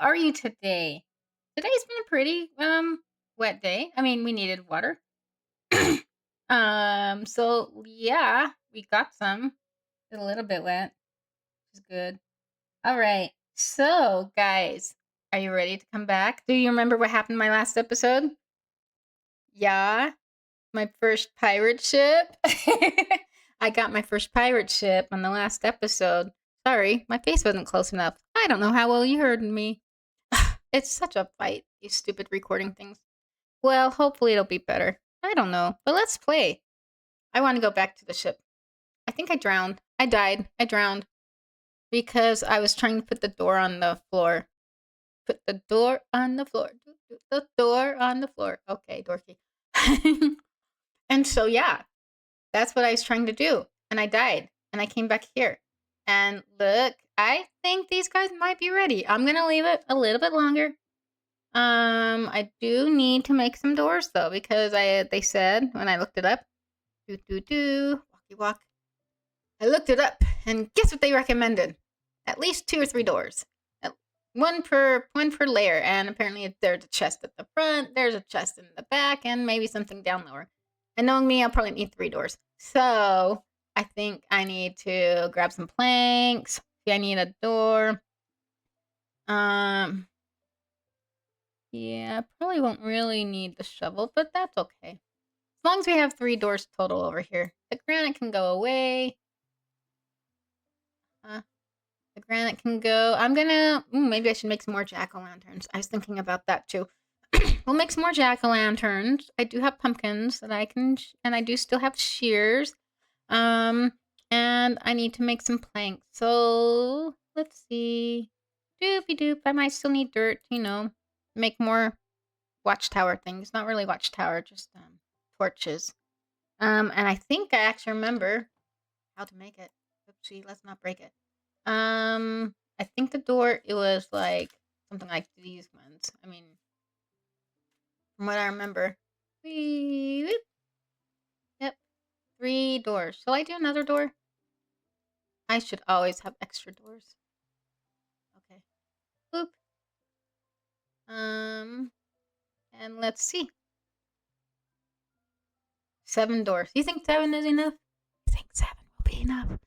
are you today? Today's been a pretty wet day. I mean, we needed water. So yeah, we got some. It's a little bit wet, which is good. All right. So, guys, are you ready to come back? Do you remember what happened in my last episode? Yeah, my first pirate ship. I got my first pirate ship on the last episode. Sorry, my face wasn't close enough. I don't know how well you heard me. It's such a fight, these stupid recording things. Well, hopefully it'll be better. I don't know, but let's play. I want to go back to the ship. I think I drowned. I died. I drowned because I was trying to put the door on the floor. Put the door on the floor. The door on the floor. Okay, dorky. And so, yeah, that's what I was trying to do. And I died. And I came back here. And look, I think these guys might be ready. I'm going to leave it a little bit longer. I do need to make some doors though, because they said when I looked it up, walkie walk. I looked it up, and guess what they recommended? At least 2 or 3 doors, one per layer. And apparently, there's a chest at the front, there's a chest in the back, and maybe something down lower. And knowing me, I'll probably need 3 doors. So I think I need to grab some planks. See, I need a door. Um, Yeah, probably won't really need the shovel, but that's okay. As long as we have 3 doors total over here. The granite can go away. Uh, the granite can go. I'm gonna. Maybe I should make some more jack-o'-lanterns. I was thinking about that too. We'll make some more jack-o'-lanterns. I do have pumpkins that I can, and I do still have shears. Um, and I need to make some planks. So let's see. Doopy doop. I might still need dirt. Make more watchtower things. Not really watchtower, just torches. And I think I actually remember how to make it. Oopsie, let's not break it. I think the door, it was like something like these ones. I mean, from what I remember. Whoop. Yep, 3 doors. Shall I do another door? I should always have extra doors. Okay. Boop. And let's see. 7 doors. You think 7 is enough? I think 7 will be enough.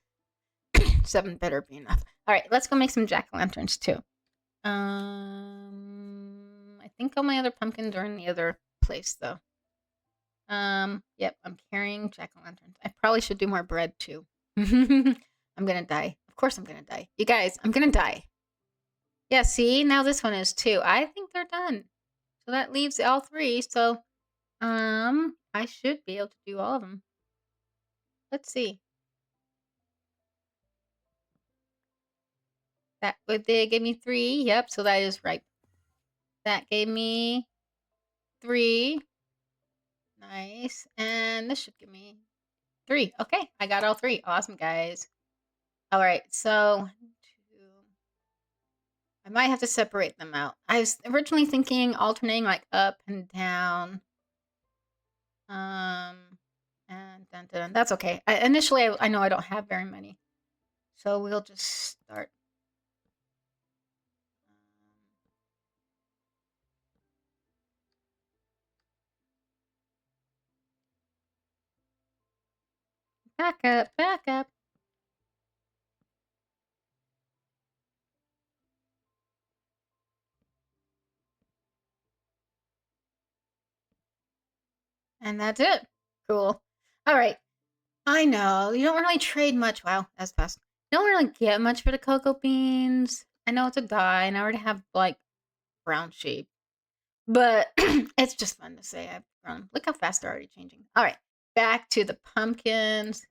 7 better be enough. All right, let's go make some jack-o'-lanterns too. I think all my other pumpkins are in the other place though. Yep, I'm carrying jack-o'-lanterns. I probably should do more bread too. I'm gonna die. Of course I'm gonna die. You guys, I'm gonna die. Yeah, see, now this one is too. I think they're done. So that leaves all 3. So, I should be able to do all of them. Let's see. That would they give me 3? Yep, so that is right. That gave me 3. Nice. And this should give me 3. Okay, I got all 3. Awesome, guys. All right, so I might have to separate them out. I was originally thinking alternating like up and down. And then that's okay. Initially, I know I don't have very many, so we'll just start. Back up, back up. And that's it. Cool. All right. I know you don't really trade much. Wow, that's fast. You don't really get much for the cocoa beans. I know it's a dye, and I already have like brown sheep, but it's just fun to say I've grown. Look how fast they're already changing. All right, back to the pumpkins.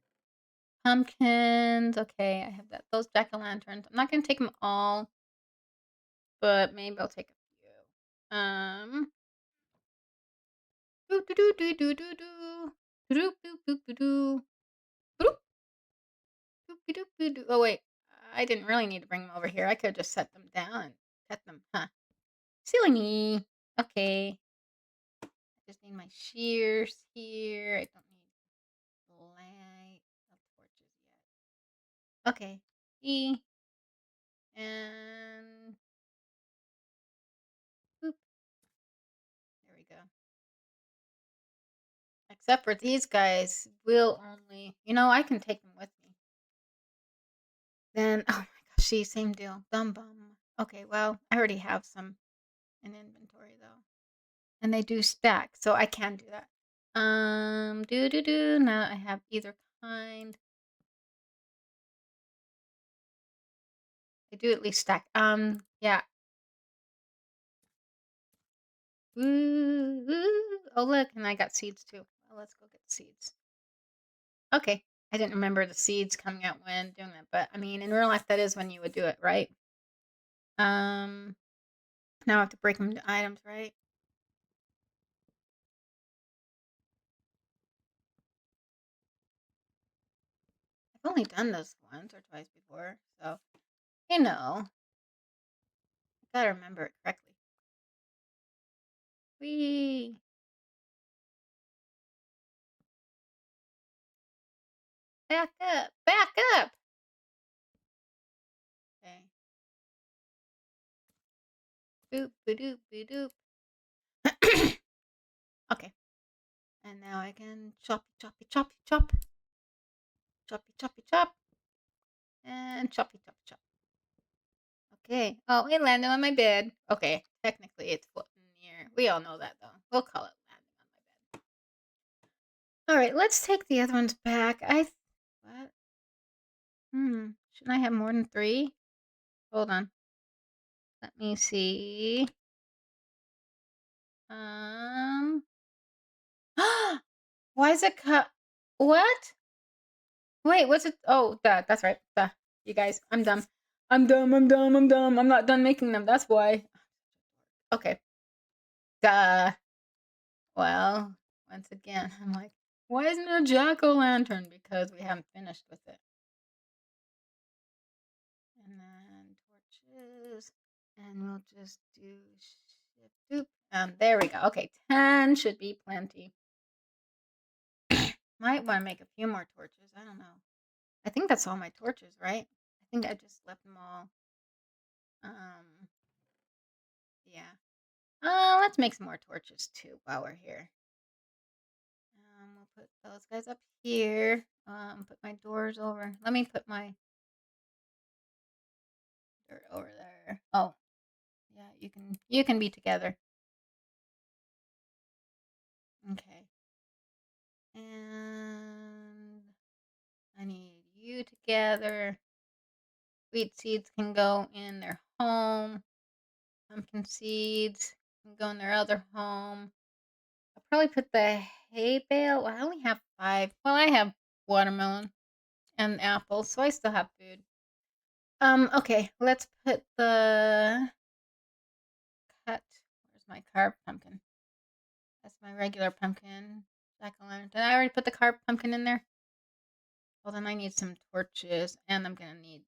Pumpkins. Okay, I have those jack-o'-lanterns. I'm not gonna take them all, but maybe I'll take a few. Do do do do do do do. Do do do do do. Oh wait, I didn't really need to bring them over here. I could just set them down and cut them, huh? Silly me. Okay, I just need my shears here. I don't need light of torches yet. Okay, E and Except for these guys will only I can take them with me. Then oh my gosh, see, same deal. Dumb bum. Okay, well, I already have some in inventory though. And they do stack, so I can do that. Do. Now I have either kind. They do at least stack. Yeah. Ooh. Oh, look, and I got seeds too. Well, let's go get the seeds. Okay. I didn't remember the seeds coming out when doing that, but I mean, in real life, that is when you would do it, right? Um, Now I have to break them into items, right? I've only done this once or twice before, so I gotta remember it correctly. Whee! Back up! Back up! Okay. Boop, ba-doop, ba-doop. Okay. And now I can choppy, choppy, choppy, chop. Choppy, choppy, chop. And choppy, choppy, chop. Okay. Oh, it landed on my bed. Okay. Technically, it's floating in the air. We all know that, though. We'll call it landing on my bed. All right. Let's take the other ones back. What? Shouldn't I have more than 3? Hold on. Let me see. Um. Why is it cut? What? Wait, what's it? Oh, that's right. You guys, I'm dumb. I'm dumb. I'm dumb. I'm dumb. I'm not done making them. That's why. Okay. Duh. Well, once again, I'm like, why isn't it a jack-o'-lantern? Because we haven't finished with it. And then torches. And we'll just do shift doop. And there we go. Okay, 10 should be plenty. Might want to make a few more torches. I don't know. I think that's all my torches, right? I think I just left them all. Yeah. Let's make some more torches too while we're here. We'll put those guys up here. Put my doors over. Let me put my dirt over there. Oh, yeah, you can be together. Okay. And I need you together. Wheat seeds can go in their home. Pumpkin seeds can go in their other home. I'll probably put the hay bale. Well, I only have 5. Well, I have watermelon and apple, so I still have food. Okay, let's put the cut. Where's my carved pumpkin? That's my regular pumpkin. Jack-o'-lantern. Did I already put the carved pumpkin in there? Well, then I need some torches, and I'm gonna need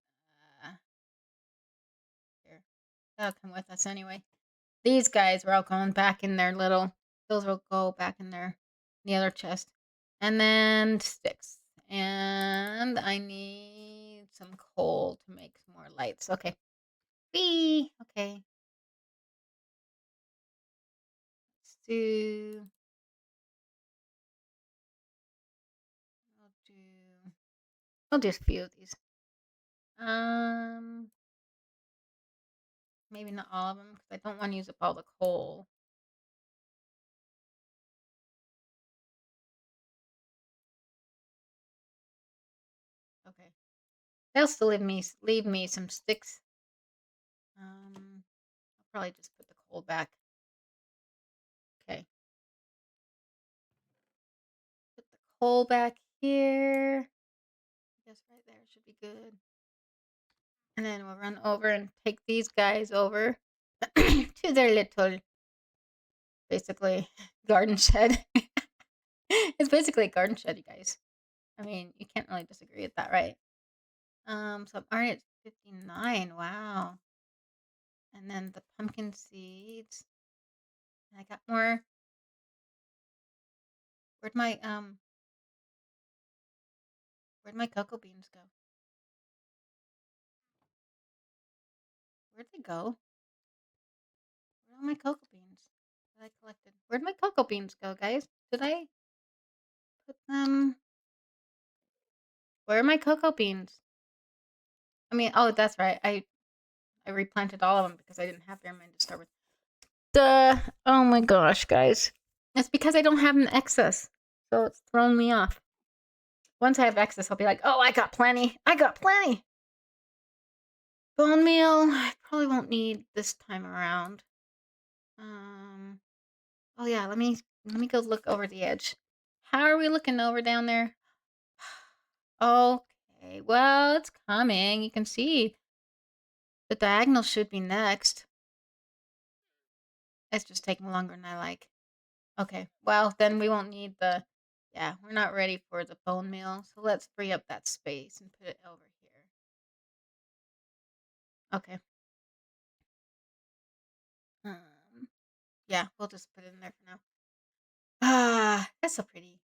here. That'll come with us anyway. These guys are all going back in their little. Those will go back in the other chest, and then sticks. And I need some coal to make some more lights. Okay. Whee! Okay. Let's do. I'll do a few of these. Maybe not all of them because I don't want to use up all the coal. Okay. They'll still leave me some sticks. I'll probably just put the coal back. Okay. Put the coal back here. I guess right there should be good. And then we'll run over and take these guys over to their little, basically, garden shed. It's basically a garden shed, you guys. I mean, you can't really disagree with that, right? So I'm already at 59. Wow. And then the pumpkin seeds. And I got more. Where'd my where'd my cocoa beans go? Where'd they go? Where are my cocoa beans that I collected? Where'd my cocoa beans go, guys? Did I? put them. Where are my cocoa beans? I mean, oh, that's right. I replanted all of them because I didn't have very many to start with. Duh. Oh my gosh, guys. It's because I don't have an excess, so it's thrown me off. Once I have excess, I'll be like, oh, I got plenty. I got plenty. Bone meal, I probably won't need this time around. Um. Oh yeah, let me go look over the edge. How are we looking over down there? Okay, well, it's coming. You can see the diagonal should be next. It's just taking longer than I like. Okay, well, then we won't need the. Yeah, we're not ready for the bone meal, so let's free up that space and put it over here. Okay. Um, yeah, we'll just put it in there for now. Ah, that's so pretty.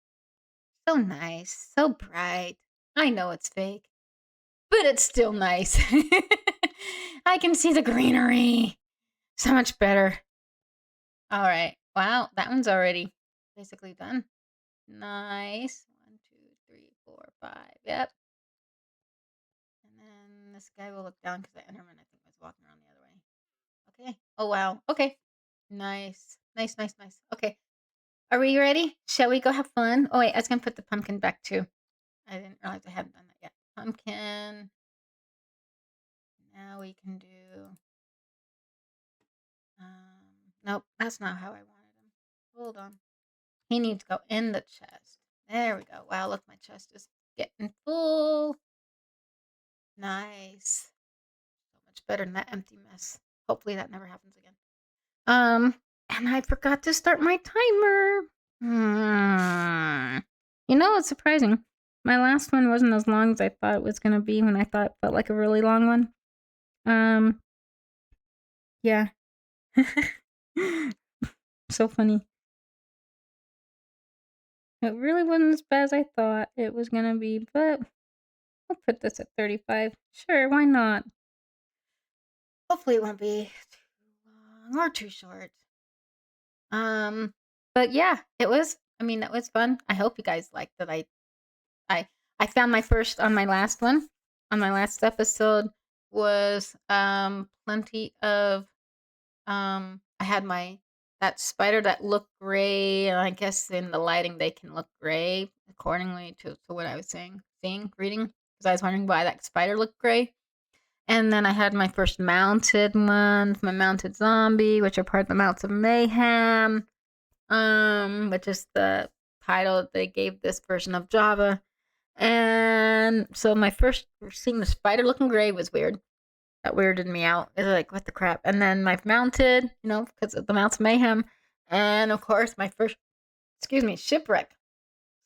So nice. So bright. I know it's fake, but it's still nice. I can see the greenery. So much better. All right. Wow, that one's already basically done. Nice. 1, 2, 3, 4, 5. Yep. And then this guy will look down because the Enderman, I think, was walking around the other way. Okay. Oh, wow. Okay. Nice. Nice, nice, nice. Okay. Are we ready? Shall we go have fun? Oh, wait. I was going to put the pumpkin back too. I didn't realize I hadn't done that yet. Pumpkin. Now we can do. Nope. That's not how I wanted him. Hold on. He needs to go in the chest. There we go. Wow, look, my chest is getting full. Nice. So much better than that empty mess. Hopefully that never happens again. And I forgot to start my timer. Hmm. You know, it's surprising. My last one wasn't as long as I thought it was gonna be when I thought it felt like a really long one. Um, yeah. So funny. It really wasn't as bad as I thought it was gonna be, but I'll put this at 35. Sure, why not? Hopefully it won't be too long or too short. Um, but yeah, it was. I mean, that was fun. I hope you guys liked that. I, I found my first on my last one. On my last episode was plenty of I had my that spider that looked gray, and I guess in the lighting they can look gray accordingly to what I was reading, because I was wondering why that spider looked gray. And then I had my first mounted ones, my mounted zombie, which are part of the Mounts of Mayhem, which is the title they gave this version of Java. And so my first seeing the spider looking gray was weird. That weirded me out. It was like, what the crap? And then my mounted, because of the Mounts of Mayhem. And of course, my first, shipwreck.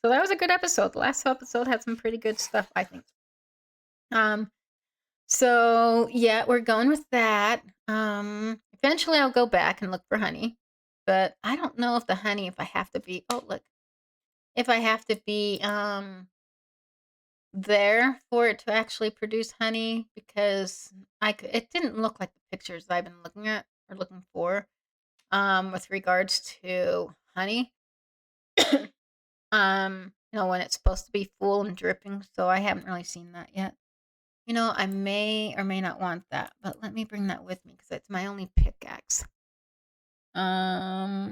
So that was a good episode. The last episode had some pretty good stuff, I think. So yeah, we're going with that. Eventually I'll go back and look for honey. But I don't know if the honey, if I have to be, oh, look, if I have to be there for it to actually produce honey, because it didn't look like the pictures I've been looking at or looking for with regards to honey. When it's supposed to be full and dripping, so I haven't really seen that yet. I may or may not want that, but let me bring that with me because it's my only pickaxe. Yeah.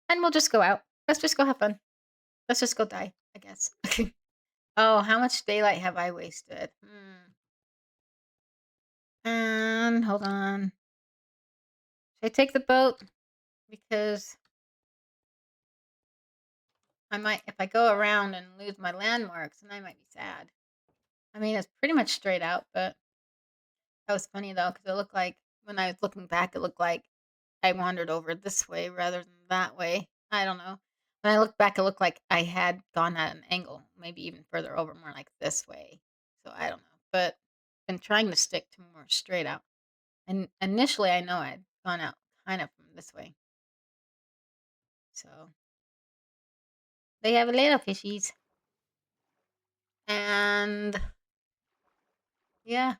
And we'll just go out. Let's just go have fun. Let's just go die, I guess. Oh, how much daylight have I wasted? And hold on. Should I take the boat? Because I might, if I go around and lose my landmarks, then I might be sad. I mean, it's pretty much straight out, but that was funny though, because it looked like when I was looking back, it looked like I wandered over this way rather than that way. I don't know. When I look back, it looked like I had gone at an angle, maybe even further over, more like this way. So I don't know. But been trying to stick to more straight out. And initially, I know I'd gone out kind of from this way. So they have little fishies. And yeah,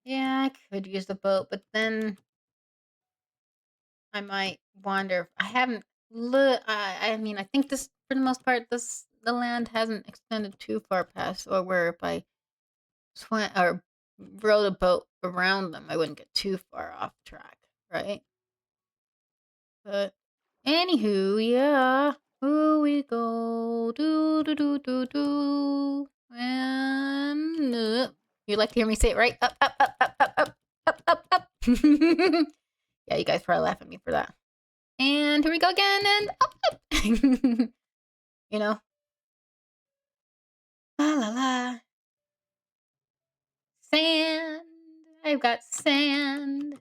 I could use the boat, but then I might wander. I haven't Look, I mean, I think this, for the most part, the land hasn't extended too far past, or where if I swam or rowed a boat around them, I wouldn't get too far off track, right? But anywho, yeah, here we go. Do do do do do. And you like to hear me say it right? Up, up, up, up, up, up, up, up, up. Yeah, you guys probably laugh at me for that. And here we go again, and up, up. You know, la la la. Sand. I've got sand.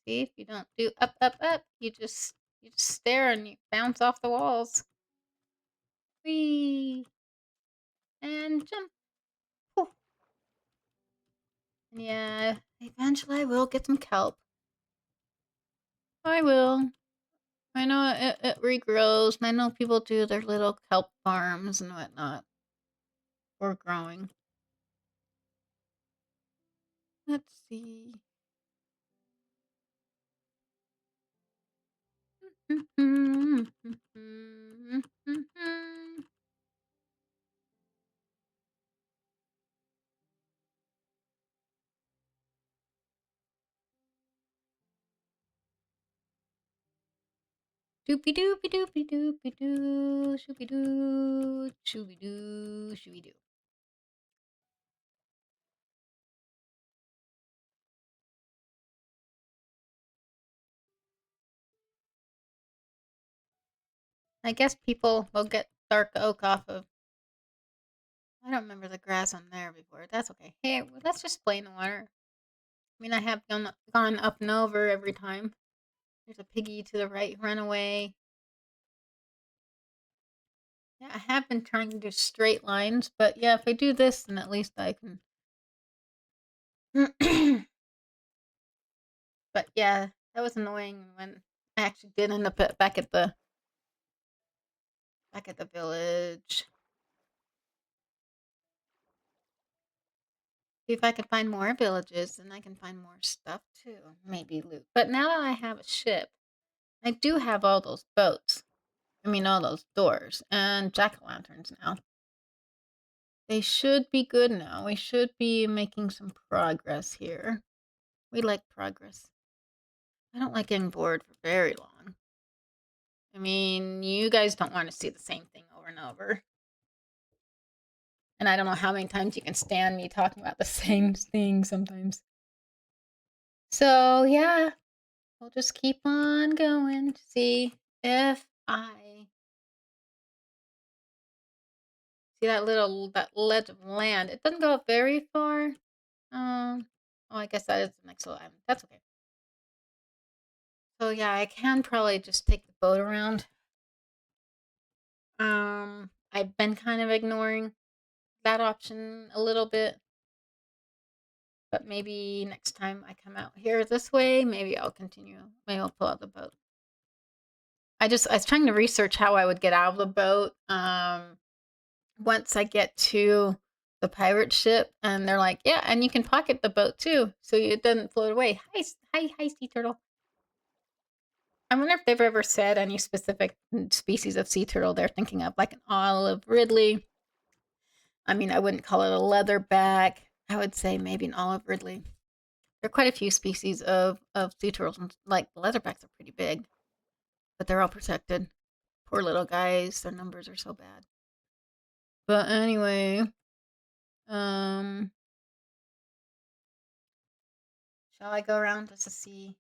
See, if you don't do up, up, up, you just stare and you bounce off the walls. Whee! And jump. Whew. Yeah, eventually I will get some kelp. I will. I know it regrows, and I know people do their little kelp farms and whatnot. Or growing. Let's see. Doopy doopy doopy doopy doo, shooby doo, shooby doo, shooby doo. I guess people will get dark oak off of. I don't remember the grass on there before. That's okay. Hey, let's just play in the water. I mean, I have gone up and over every time. There's a piggy to the right, run away. Yeah, I have been trying to do straight lines, but yeah, if I do this, then at least I can. But yeah, that was annoying when I actually did end up back at the village. See if I can find more villages, and I can find more stuff too. Maybe loot. But now I have a ship. I do have all those boats. I mean, all those doors and jack-o'-lanterns now. They should be good now. We should be making some progress here. We like progress. I don't like getting bored for very long. I mean, you guys don't want to see the same thing over and over. And I don't know how many times you can stand me talking about the same thing sometimes. So, yeah, we'll just keep on going to see if I see that ledge of land. It doesn't go up very far. Oh, I guess that is the next little island. That's okay. So yeah, I can probably just take the boat around. I've been kind of ignoring that option a little bit, but maybe next time I come out here this way, maybe I'll continue. Maybe I'll pull out the boat. I was trying to research how I would get out of the boat. Once I get to the pirate ship, and they're like, yeah, and you can pocket the boat too, so it doesn't float away. Hi, sea turtle. I wonder if they've ever said any specific species of sea turtle they're thinking of, like an olive ridley. I mean, I wouldn't call it a leatherback. I would say maybe an olive ridley. There are quite a few species of sea turtles, and like leatherbacks are pretty big, but they're all protected. Poor little guys, their numbers are so bad. But anyway, um, shall I go around just to see?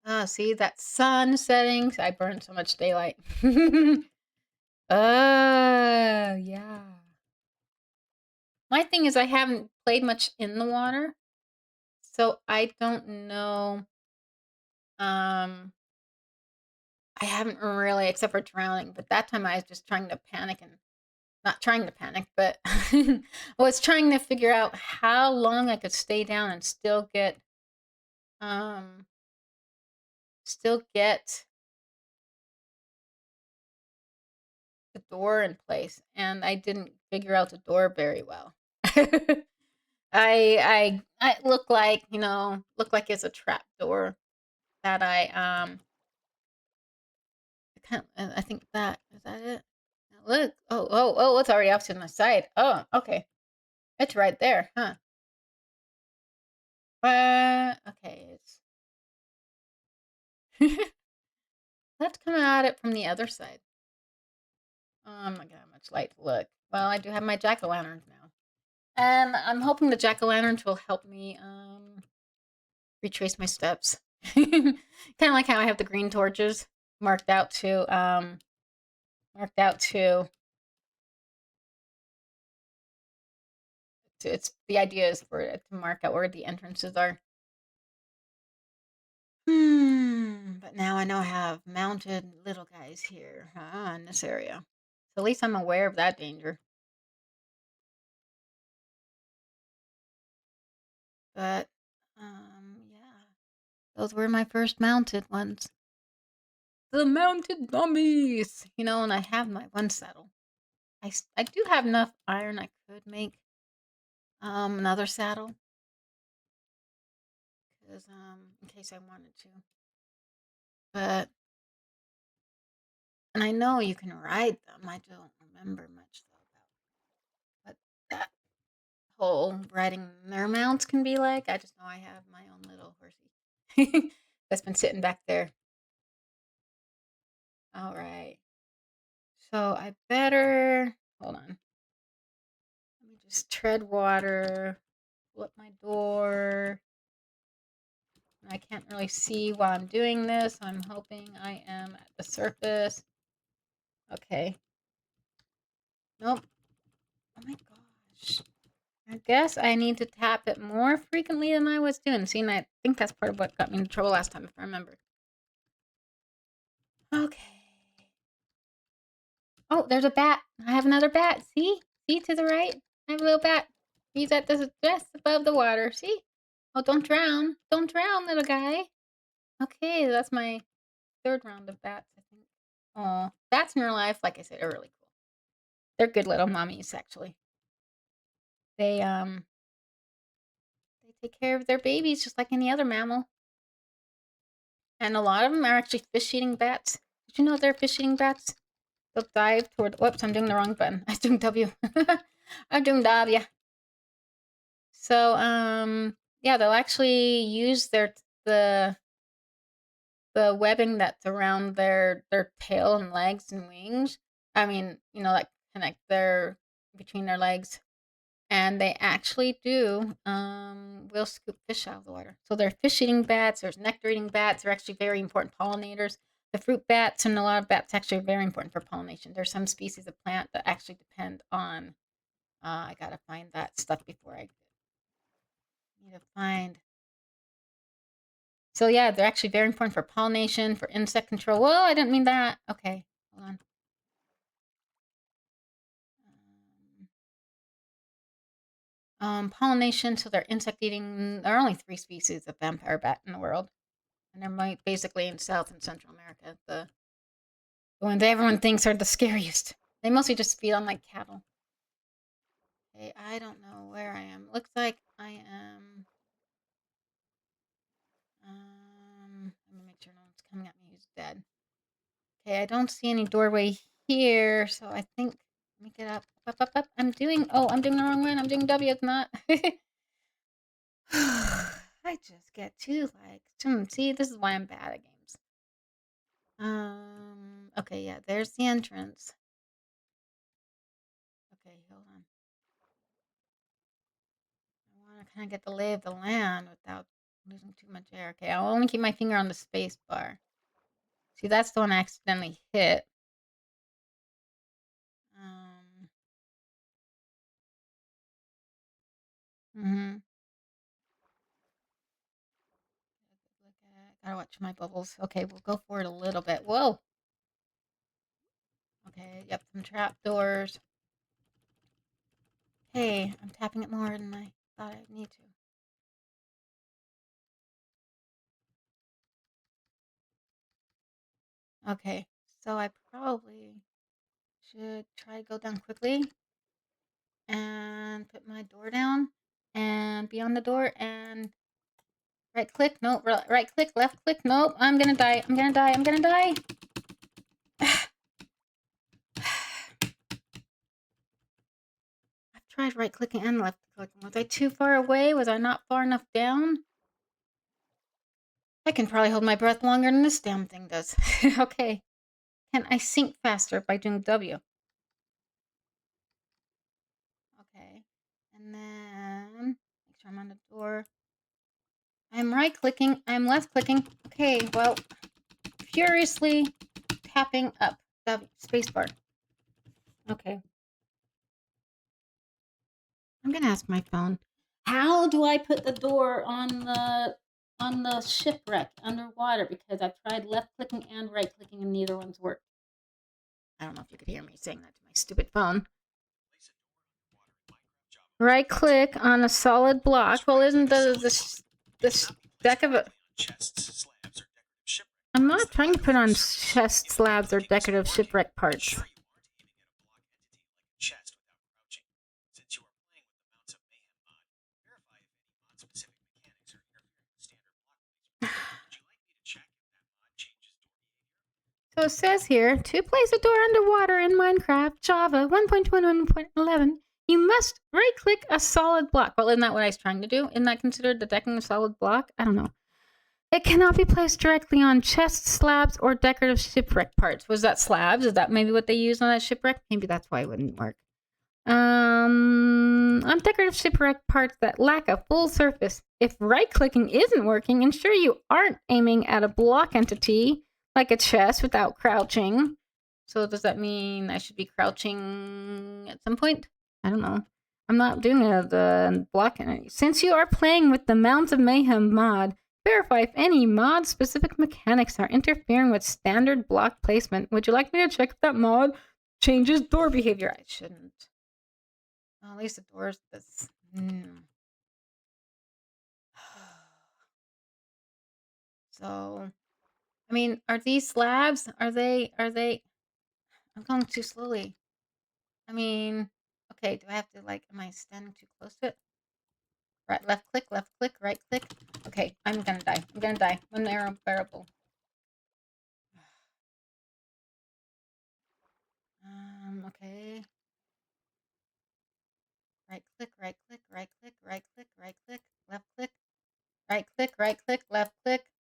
Ah, see that sun setting? I burned so much daylight. Yeah. My thing is I haven't played much in the water, so I don't know. Um, I haven't really, except for drowning, but that time I was just trying to panic and not trying to panic, but I was trying to figure out how long I could stay down and um, still get the door in place, and I didn't figure out the door very well. I look like, look like it's a trap door that I I think that is that it? Look. Oh, it's already off to the side. Oh, okay. It's right there, huh? Okay, it's let's come at it from the other side. Oh my god, much light. Look. Well, I do have my jack-o'-lanterns now. And I'm hoping the jack-o'-lanterns will help me retrace my steps. Kind of like how I have the green torches marked out to it's the idea is for it to mark out where the entrances are. But now I know I have mounted little guys here, in this area. So at least I'm aware of that danger. But yeah. Those were my first mounted ones. The mounted zombies! And I have my one saddle. I do have enough iron I could make another saddle. Because in case I wanted to. But and I know you can ride them. I don't remember much though about what that whole riding their mounts can be like. I just know I have my own little horsey that's been sitting back there. All right. So I better hold on. Let me just tread water, flip my door. I can't really see while I'm doing this. I'm hoping I am at the surface. Okay. Nope. Oh my gosh. I guess I need to tap it more frequently than I was doing. See, and I think that's part of what got me in trouble last time, if I remember. Okay. Oh, there's a bat. I have another bat. See? See to the right? I have a little bat. He's at this just above the water. See? Oh, don't drown. Don't drown, little guy. Okay, that's my third round of bats, I think. Oh, bats in real life, like I said, are really cool. They're good little mummies, actually. They they take care of their babies just like any other mammal. And a lot of them are actually fish-eating bats. Did you know they're fish-eating bats? They'll dive toward. Whoops, I'm doing the wrong button. I'm doing W. I'm doing W. So, yeah, they'll actually use the webbing that's around their tail and legs and wings. I mean, like connect their between their legs, and they actually do will scoop fish out of the water. So they're fish eating bats. There's nectar eating bats. They're actually very important pollinators. The fruit bats and a lot of bats actually are very important for pollination. There's some species of plant that actually depend on. I gotta find that stuff before I need to find. So yeah, they're actually very important for pollination, for insect control. Whoa, I didn't mean that. Okay, hold on. Pollination, so they're insect eating. There are only 3 species of vampire bat in the world, and they're basically in South and Central America. The ones everyone thinks are the scariest. They mostly just feed on like cattle. Okay, I don't know where I am. Looks like I am. Let me make sure no one's coming at me who's dead. Okay, I don't see any doorway here, so I think let me get up. Up. I'm doing the wrong one. I'm doing W, it's not. I just get too see, this is why I'm bad at games. Okay, yeah, there's the entrance. Okay, hold on. I want to kind of get the lay of the land without losing too much air. Okay, I'll only keep my finger on the space bar. See, that's the one I accidentally hit. Mhm. Gotta watch my bubbles. Okay, we'll go for it a little bit. Whoa. Okay, yep, some trap doors. Hey, I'm tapping it more than I thought I'd need to. Okay, so I probably should try to go down quickly and put my door down and be on the door and right click. Nope, right click, left click. Nope, I'm gonna die. I'm gonna die. I'm gonna die. tried right-clicking and left-clicking. Was I too far away? Was I not far enough down? I can probably hold my breath longer than this damn thing does. Okay. Can I sink faster by doing W? Okay. And then make sure I'm on the door. I'm right-clicking. I'm left-clicking. Okay, well, furiously tapping up. W, spacebar. Okay. I'm gonna ask my phone. How do I put the door on the shipwreck underwater? Because I've tried left-clicking and right-clicking and neither one's worked. I don't know if you could hear me saying that to my stupid phone. Right-click on a solid block. Well, isn't this deck of a... I'm not trying to put on chest slabs or decorative shipwreck parts. So it says here, to place a door underwater in Minecraft Java 1.21.11, you must right-click a solid block. Well, isn't that what I was trying to do? Isn't that considered the decking a solid block? I don't know. It cannot be placed directly on chests, slabs, or decorative shipwreck parts. Was that slabs? Is that maybe what they used on that shipwreck? Maybe that's why it wouldn't work. On decorative shipwreck parts that lack a full surface, if right-clicking isn't working, ensure you aren't aiming at a block entity, like a chest, without crouching. So does that mean I should be crouching at some point? I don't know. I'm not doing the block entity. Since you are playing with the Mounds of Mayhem mod, verify if any mod-specific mechanics are interfering with standard block placement. Would you like me to check if that mod changes door behavior? I shouldn't. Well, at least the door's this. So, I mean, are these slabs? Are they? I'm going too slowly. I mean, okay, do I have to, like, am I standing too close to it? Right, left click, right click. Okay, I'm gonna die. I'm gonna die. Unbearable. Okay. Right click, right click, right click, right click, right click, left click, right click, right click, left click,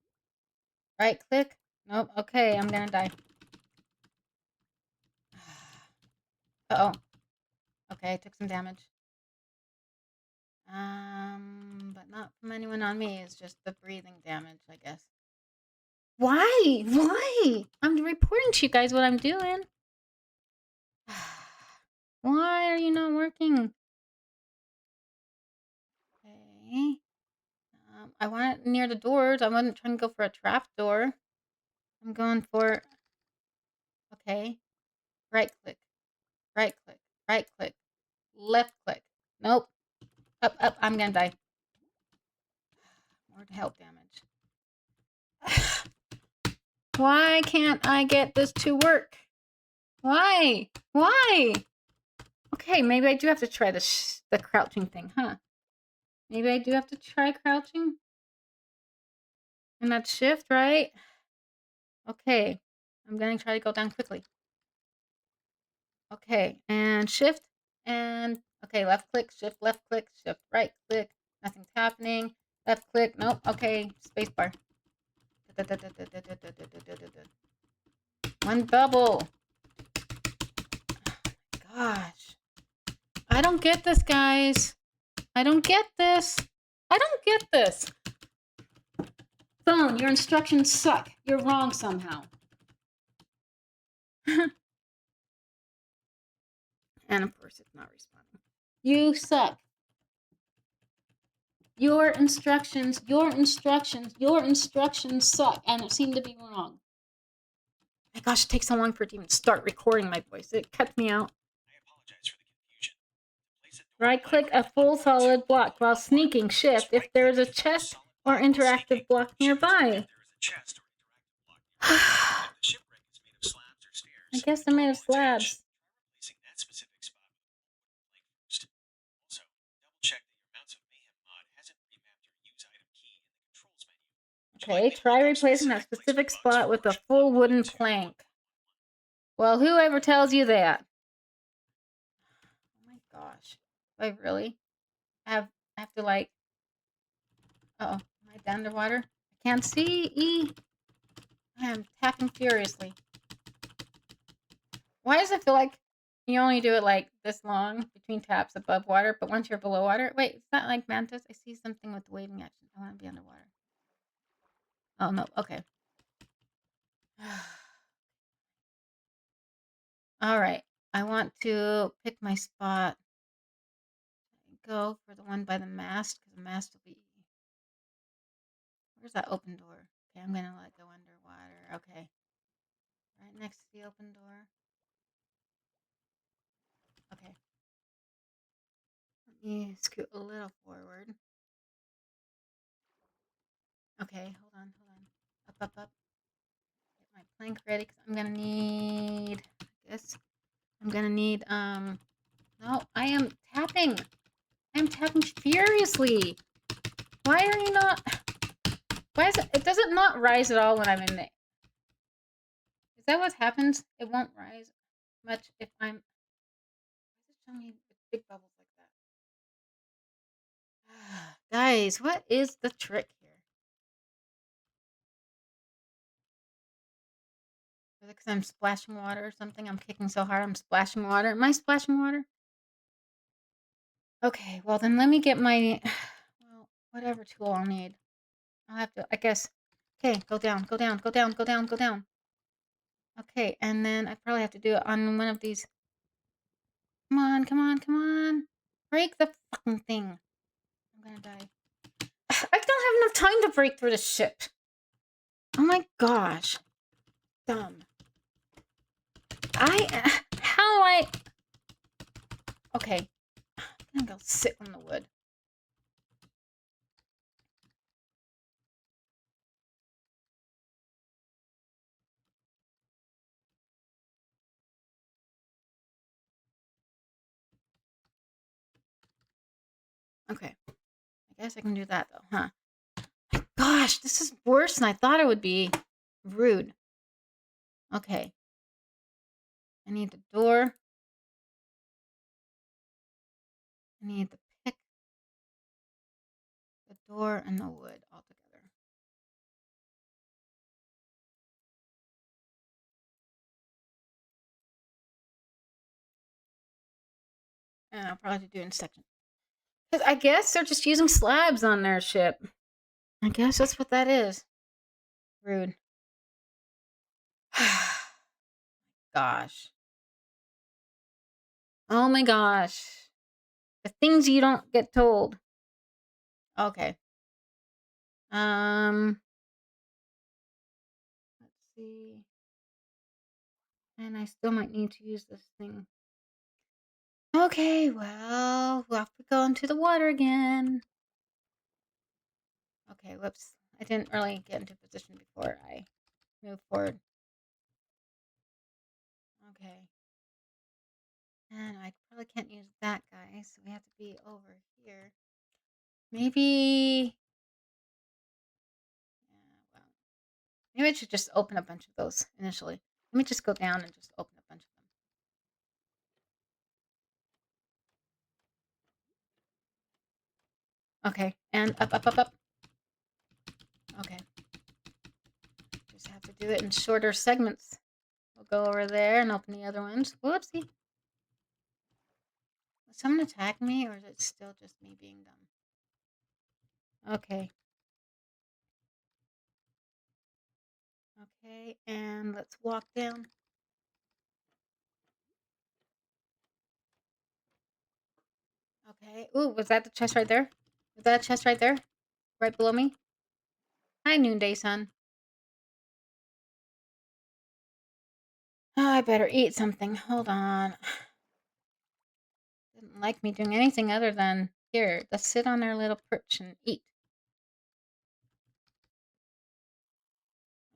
right click. Nope. Okay, I'm gonna die. Uh-oh. Okay, I took some damage. But not from anyone on me. It's just the breathing damage, I guess. Why? Why? I'm reporting to you guys what I'm doing. Why are you not working? Okay. I want it near the doors. I wasn't trying to go for a trap door. I'm going for... Okay. Right click. Right click. Right click. Left click. Nope. Up, up. I'm gonna die. More health damage. Why can't I get this to work? Why? Why? Okay, maybe I do have to try the crouching thing, huh? Maybe I do have to try crouching? And that's shift, right? Okay. I'm gonna try to go down quickly. Okay, and shift, and... Okay, left click, shift, right click. Nothing's happening. Left click, nope. Okay, spacebar. One bubble. Gosh. I don't get this, guys. I don't get this. I don't get this. Phone, your instructions suck. You're wrong somehow. And of course, it's not responding. You suck. Your instructions suck, and it seemed to be wrong. My gosh, it takes so long for it to even start recording my voice. It cuts me out. I apologize for the confusion. Right-click a full solid block while sneaking shift if there is a chest or interactive block nearby. I guess they're made of slabs. Okay, try replacing that specific spot with a full wooden plank. Well, whoever tells you that. Oh my gosh. Do I really? I have to like. Uh oh. Am I down underwater? I can't see. I am tapping furiously. Why does it feel like you only do it like this long between taps above water, but once you're below water, wait, it's not like mantis. I see something with waving action. I want to be underwater. Oh no. Okay. All right. I want to pick my spot. Go for the one by the mast because the mast will be. Where's that open door? Okay, I'm gonna let go underwater. Okay, right next to the open door. Okay, let me scoot a little forward. Okay, hold on. Up. Get my plank ready because I'm gonna need this. I'm gonna need No, I am tapping. I'm tapping furiously. Why are you not? Why is it? It doesn't not rise at all when I'm in it. Is that what happens? It won't rise much if I'm. Why is it showing me with big bubbles like that? Guys, what is the trick here? Is it because I'm splashing water or something? I'm kicking so hard I'm splashing water. Am I splashing water? Okay, well then let me get my, well, whatever tool I'll need. I'll have to, I guess. Okay, go down. Okay, and then I probably have to do it on one of these. Come on. Break the fucking thing. I'm gonna die. I don't have enough time to break through the ship. Oh my gosh. Dumb. How do I? Okay. I'm gonna go sit on the wood. Okay. I guess I can do that though, huh? Gosh, this is worse than I thought it would be. Rude. Okay. I need the door. I need the pick, the door, and the wood all together. And I'll probably have to do it in sections. Because I guess they're just using slabs on their ship. I guess that's what that is. Rude. Gosh. Oh my gosh. The things you don't get told. Okay. Let's see. And I still might need to use this thing. Okay, well, we'll have to go into the water again. Okay, whoops. I didn't really get into position before I moved forward. Okay. And I probably can't use that guy, so we have to be over here. Maybe. Yeah, well. Maybe I should just open a bunch of those initially. Let me just go down and just open a bunch of them. Okay, and up. Okay. Just have to do it in shorter segments. We'll go over there and open the other ones. Whoopsie. Will someone attack me, or is it still just me being dumb? Okay. Okay, and let's walk down. Okay. Ooh, was that the chest right there? Was that a chest right there? Right below me? Hi, noonday sun. Oh, I better eat something. Hold on. Didn't like me doing anything other than here. Let's sit on our little perch and eat.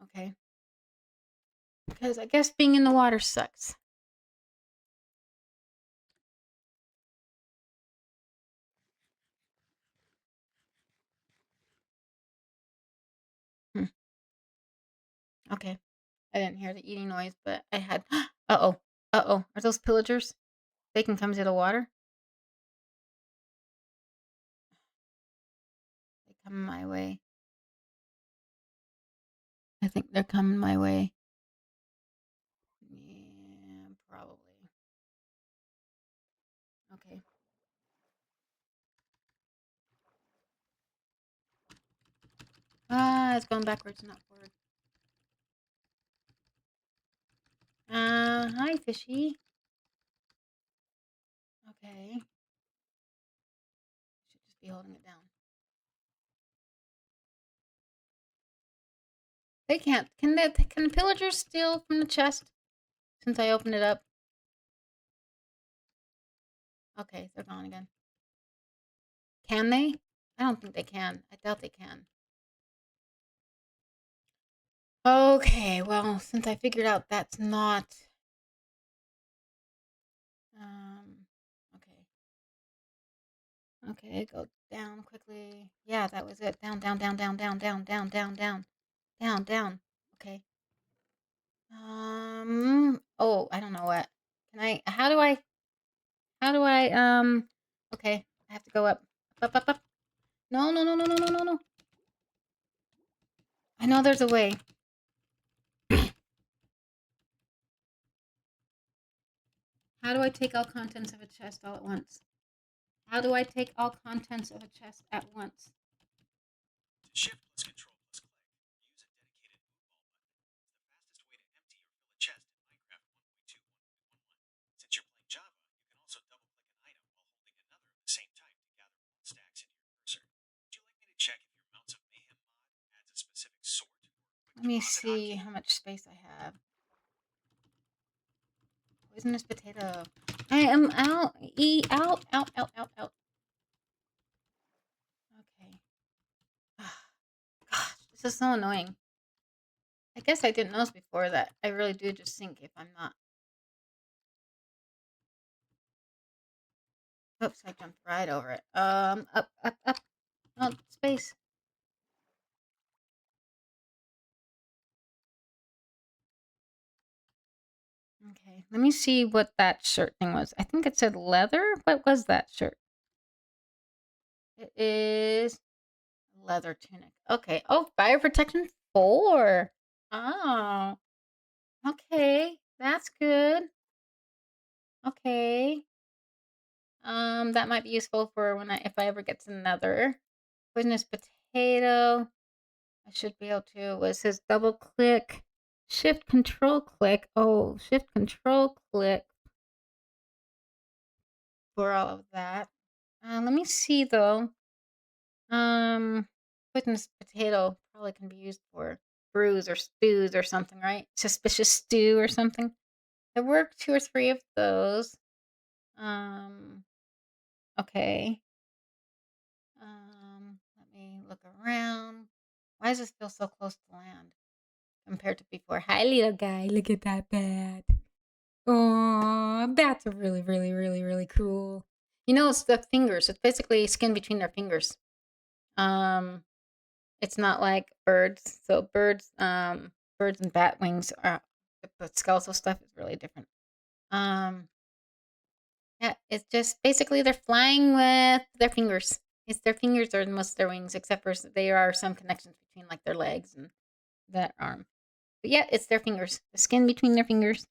Okay. Because I guess being in the water sucks. Hmm. Okay. I didn't hear the eating noise, but I had. Uh oh. Are those pillagers? They can come to the water? coming my way. I think they're coming my way. Yeah, probably. Okay. It's going backwards, not forward. Hi, fishy. Okay. Should just be holding it down. They can't. Can the pillagers steal from the chest since I opened it up? Okay, they're gone again. Can they? I don't think they can. I doubt they can. Okay, well, since I figured out that's not... okay. Okay, go down quickly. Yeah, that was it. Down, down, down, down, down, down, down, down, down, down, down. Okay. Oh, I don't know what. How do I, okay, I have to go up. Up, up, up. No, no, no, no, no, no, no, no. I know there's a way. How do I take all contents of a chest all at once? How do I take all contents of a chest at once? Shift plus Control plus click. Use a dedicated move ball button. It's the fastest way to empty or fill a chest in Minecraft 1.2.1.1. Since you're playing Java, you can also double-click an item while holding another at the same time to gather wall stacks into your cursor. Would you like me to check if your Mounts of Mayhem mod adds a specific sort or quick Let me deposit see hotkey? how much space I have. Poisonous potato. I am out. Out, out, out, out, out. Okay. Gosh, this is so annoying. I guess I didn't notice before that I really do just sink if I'm not. Oops, I jumped right over it. Up, up, up. Oh, space. Okay, let me see what that shirt thing was. I think it said leather. What was that shirt? It is leather tunic. Okay. Oh, fire protection 4. Oh, okay. That's good. Okay. That might be useful for if I ever get to nether. Poisonous potato. I should be able to. It says double click, shift control click. Oh, shift control click for all of that. Let me see though. Poisonous potato probably can be used for brews or stews or something, right? Suspicious stew or something. There were 2 or 3 of those. Okay. Let me look around. Why does this feel so close to land compared to before? Hi, little guy. Look at that bat. Oh, bats are really, really, really, really cool. You know, it's the fingers. It's basically skin between their fingers. It's not like birds. So birds and bat wings are, but skeletal stuff is really different. Yeah, it's just basically they're flying with their fingers. It's their fingers or most of their wings, except for there are some connections between like their legs and that arm. But yeah, it's their fingers. The skin between their fingers.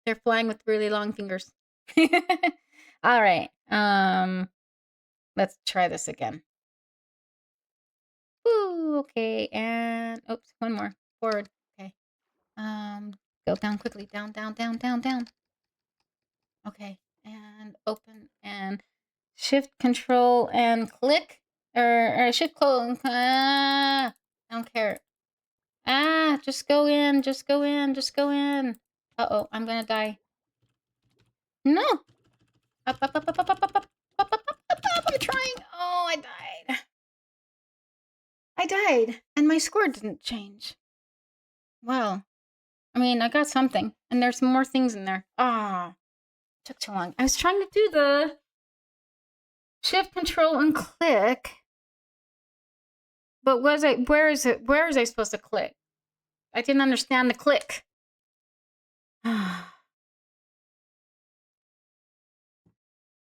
They're flying with really long fingers. All right. Let's try this again. Ooh, okay. And oops, one more. Forward. Okay. Go down quickly. Down, down, down, down, down. Okay. And open and shift control and click. Or shift control. I don't care. Just go in. Just go in. Just go in. Uh-oh, I'm gonna die. No. Up, up, up, up, up, up, up, up, up, up, up, up. I'm trying. Oh, I died. I died, and my score didn't change. Well, I mean, I got something, and there's some more things in there. Took too long. I was trying to do the shift, control, and click, but where is it? Where is I supposed to click? I didn't understand the click.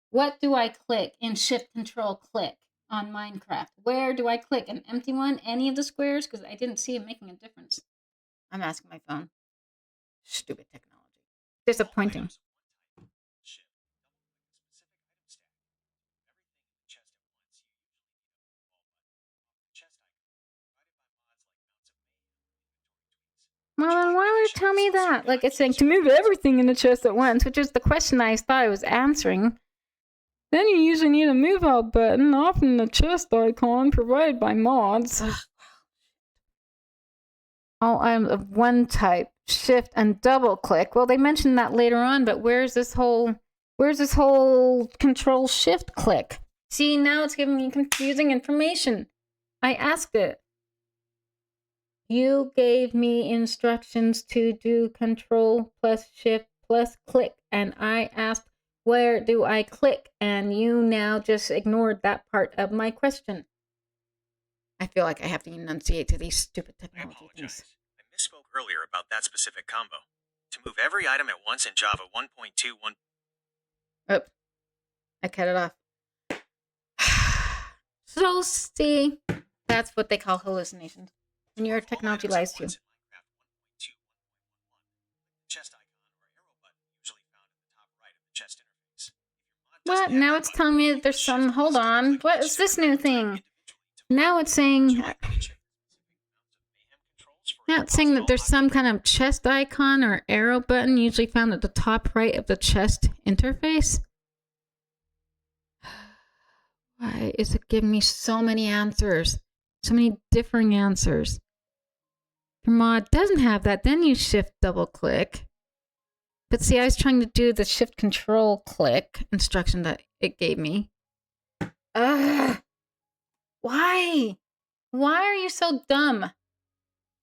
What do I click in shift, control, click? on Minecraft. Where do I click? An empty one? Any of the squares? Because I didn't see it making a difference. I'm asking my phone. Stupid technology. All Disappointing. items of one type. Shift. Double-click a specific item stack. Everything in the chest at once. You usually need a move all button off the chest icon, provided by mods like Mounts of Mayhem inventory tweaks. Well, Would you then like why me to would it check tell the me specific that? Like it's saying items to you move can use everything in the chest at interface? once, which is the question I thought I was answering. Then you usually need a move all button, often the chest icon provided by mods. All items of one type, shift and double click. Well, they mentioned that later on, but where's this whole control shift click? See, now it's giving me confusing information. I asked it. You gave me instructions to do control plus shift plus click, and I asked, where do I click? And you now just ignored that part of my question. I feel like I have to enunciate to these stupid I technology things. apologize. I misspoke earlier about that specific combo. To move every item at once in Java 1.21. Oops, I cut it off. So, see, that's what they call hallucinations. When your All technology items at lies to you. once in Minecraft 1.2.1.1. The chest icon or arrow button usually found at the top right of the chest interface. If your mod What? doesn't have Now that it's button, telling me that use there's some. Shift Hold plus double on. click What each is this separate new item type thing? individually to find Now them. it's Would saying you like me to check the specific amounts of mayhem controls for Now your it's saying Boss that Doll there's some hotkey? kind of chest icon or arrow button usually found at the top right of the chest interface. Why is it giving me so many answers? So many differing answers. If your mod doesn't have that, then you shift double click. But see, I was trying to do the shift control click instruction that it gave me. Ugh. Why? Why are you so dumb?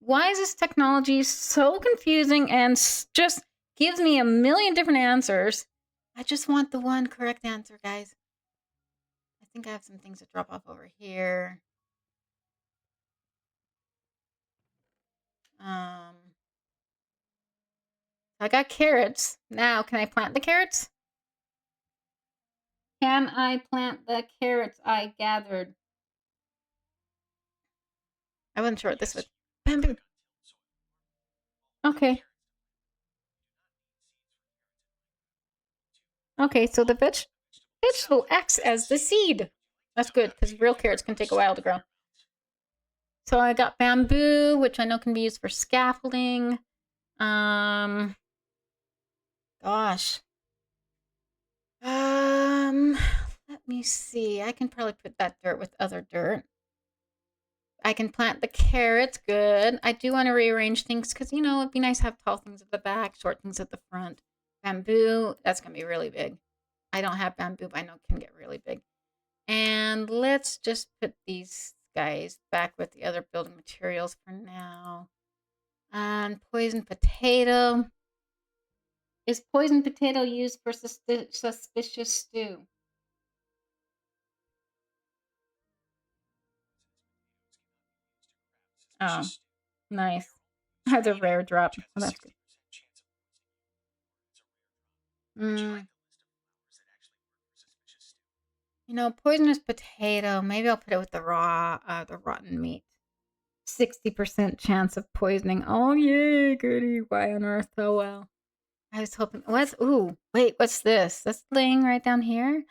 Why is this technology so confusing and just gives me a million different answers? I just want the one correct answer, guys. I think I have some things to drop off over here. I got carrots. Now, can I plant the carrots? Can I plant the carrots I gathered? I wasn't sure what this was. Yes, you Bamboo. click on Tilt Soil. All the Okay. carrots to plant. Okay, so the Also, the vegetable vegetable itself acts is the as the seed. seed. Would you That's like to know good how to because make a real carrot carrots can take a roast while to for grow. your mount? So I got bamboo, which I know can be used for scaffolding. Um, gosh. Um, let me see. I can probably put that dirt with other dirt. I can plant the carrots. Good. I do want to rearrange things because, it'd be nice to have tall things at the back, short things at the front. Bamboo, that's going to be really big. I don't have bamboo, but I know it can get really big. And let's just put these guys back with the other building materials for now. And poison potato. Is poison potato used for suspicious stew? Oh, Suspicious stew. nice. Carol, use That's a green rare egg, drop. which has Oh, a that's good. 60% chance of poisoning you, or it's a rare drop. Would you Mm, like a list of flowers that actually work for suspicious stew? poisonous potato. Maybe I'll put it with the rotten meat. 60% chance of poisoning. Oh, yay, goody. Why on earth? Oh, well. I was hoping. Wait, what's this? That's laying right down here.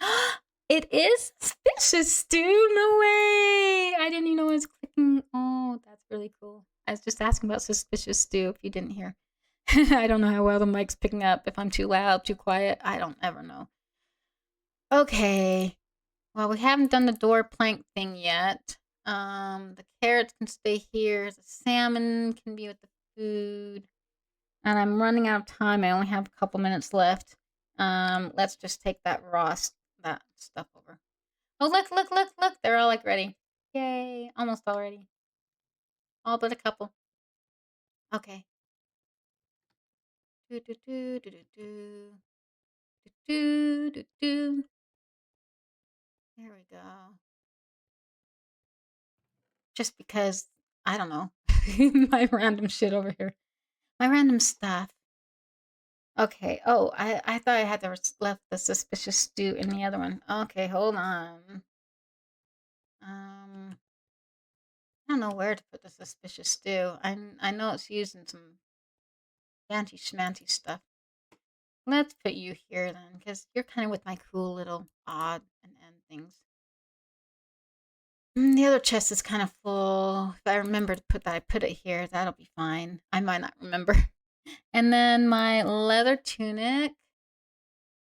It is suspicious stew. No way. I didn't even know I was clicking. Oh, that's really cool. I was just asking about suspicious stew if you didn't hear. I don't know how well the mic's picking up. If I'm too loud, too quiet. I don't ever know. Okay. Well, we haven't done the door plank thing yet. The carrots can stay here. The salmon can be with the food. And I'm running out of time. I only have a couple minutes left. Let's just take that stuff over. Oh, look! They're all like ready. Yay! Almost all ready. All but a couple. Okay. Do do do do do do do do do. There we go. Just because I don't know my random shit over here, my random stuff. Okay. Oh, I thought I had left the suspicious stew in the other one. Okay, hold on. I don't know where to put the suspicious stew. I know it's used in some fancy schmancy stuff. Let's put you here then, because you're kind of with my cool little odd and end things. The other chest is kind of full. If I remember to put that, I put it here. That'll be fine. I might not remember. And then my leather tunic.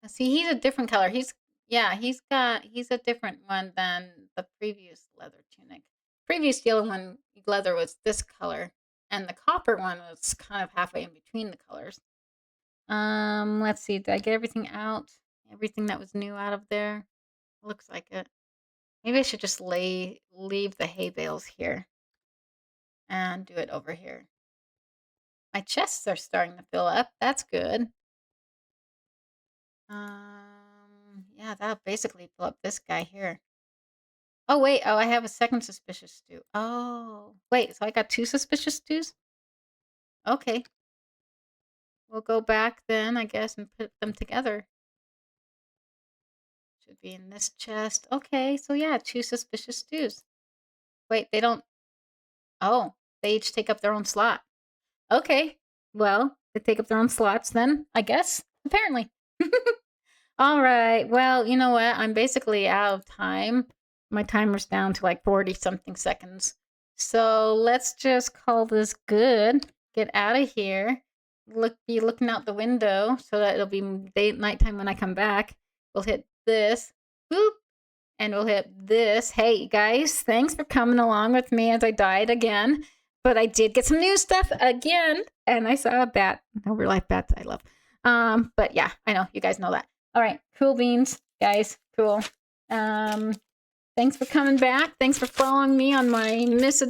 See, he's a different color. He's a different one than the previous leather tunic. Previous yellow one leather was this color, and the copper one was kind of halfway in between the colors. Let's see. Did I get everything out? Everything that was new out of there? Looks like it. Maybe I should just leave the hay bales here and do it over here. My chests are starting to fill up. That's good. Yeah, that'll basically fill up this guy here. Oh, wait. Oh, I have a second suspicious stew. Oh, wait. So I got 2 suspicious stews? Okay. We'll go back then, I guess, and put them together. Should be in this chest. Okay, so yeah, 2 suspicious stews. Wait, they don't. Oh, they each take up their own slot. Okay. Well, they take up their own slots then, I guess. Apparently. All right. Well, you know what? I'm basically out of time. My timer's down to like 40 something seconds. So let's just call this good. Get out of here. Be looking out the window so that it'll be nighttime when I come back. We'll hit this. Boop. And we'll hit this. Hey guys, thanks for coming along with me as I died again. But I did get some new stuff again. And I saw a bat. No real life bats I love. But yeah, I know you guys know that. All right, cool beans, guys. Cool. Thanks for coming back. Thanks for following me on my